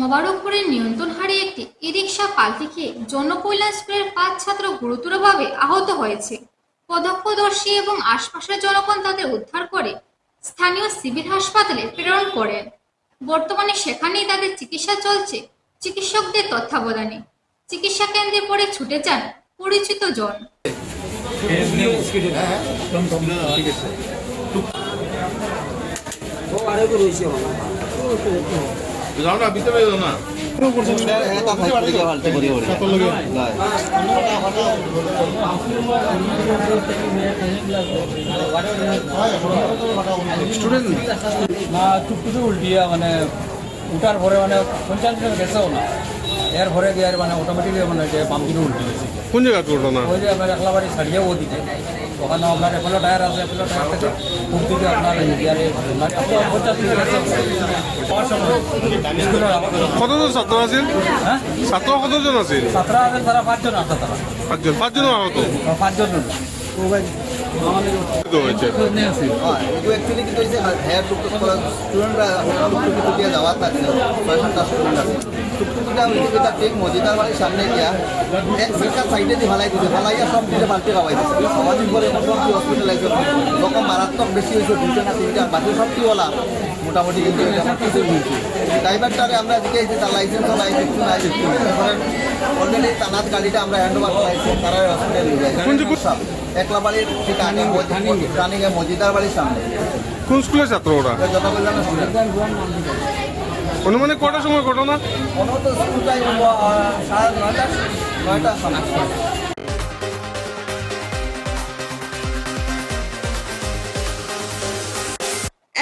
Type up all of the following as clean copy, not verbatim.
মোবারকপুরের নিয়ন্ত্রণ হারিয়ে একটি ই-রিকশা পাল্টি খেয়ে জনকল্যাণ স্কুলের 5 ছাত্র গুরুতরভাবে আহত হয়েছে। প্রত্যক্ষদর্শী এবং আশপাশের জনগণ তাদের উদ্ধার করে স্থানীয় সিভিল হাসপাতালে প্রেরণ করেন। বর্তমানে সেখানেই তাদের চিকিৎসা চলছে চিকিৎসকদের তত্ত্বাবধানে। চিকিৎসা কেন্দ্রে পরে ছুটে যান পরিচিত জন। টুকটুকি উল্টিয়া মানে উঠার পরে মানে 50 মিনিট গেছেও না, এর পরে দিয়ে মানে অটোমেটিকলি মানে পাম্পগুলো উল্টি গেছে। কোন জায়গা ঘটনা? ওই যে আপনার একলাবাড়ি ছাড়িয়ে ও দিকে ওখানে আপনার এখনো টায়ার আছে, এখনো টায়ার থেকে খুব দিকে আপনার ইয়ারে মানে 50 মিনিট গেছে। কতজন ছাত্র আছেন? হ্যাঁ, ছাত্র কতজন আছেন? ছাত্রা আছেন তারা 5 জন আছে, তারা 5 জন আহত 5 জন হয়েছে। एक्चुअली किती हेअर स्टुडंटরা টুকটুকি যাওয়ার থাকে 6-7টা স্টুডেন্ট আছে। টুকটুকিটা ওইটা ঠিক মজিদার বাড়ির সামনে গিয়া এক সাইডে দিয়ে ফালাই দিতে ফালাইয়া সব দিকে বালতি খাওয়াই দিচ্ছে। সামাজিক করে মোটামুটি হসপিটালাইজ যখন মারাত্মক বেশি হয়েছে 2টা না 3টা, বাকি সবটিওয়ালা মোটামুটি কিন্তু কিছু হয়েছে। ড্রাইভারটারে আমরা জিজ্ঞাসি তার লাইসেন্স নাই দেখছি নাই দেখছি অলরেডি তানার গাড়িটা আমরা হ্যান্ড ওভার করাইছি, তারা হসপিটালে নিয়ে যায়। একলা বাড়ির ঠিক আগে রানিং এ মজিদার বাড়ির সামনে। কোন স্কুলের ছাত্র ওরা? জনকল্যাণ স্টুডেন্ট। অনুমানে কটার সময় ঘটনা? অনত স্কুল টাইম 9:30 সময়।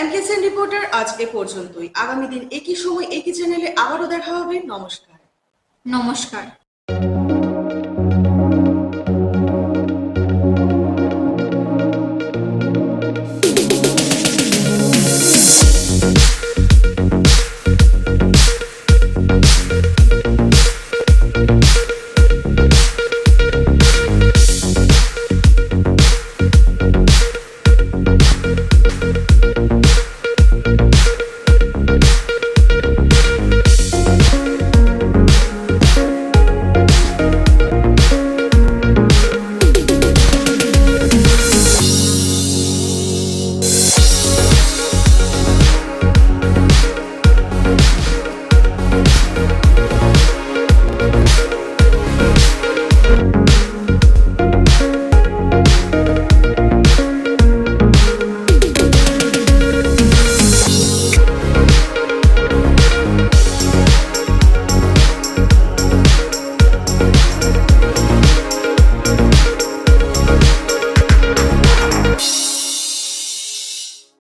এমকেএসএন রিপোর্টার আজ এ পর্যন্তই। আগামী দিন একই সময় একই চ্যানেলে আবারও দেখা হবে। নমস্কার।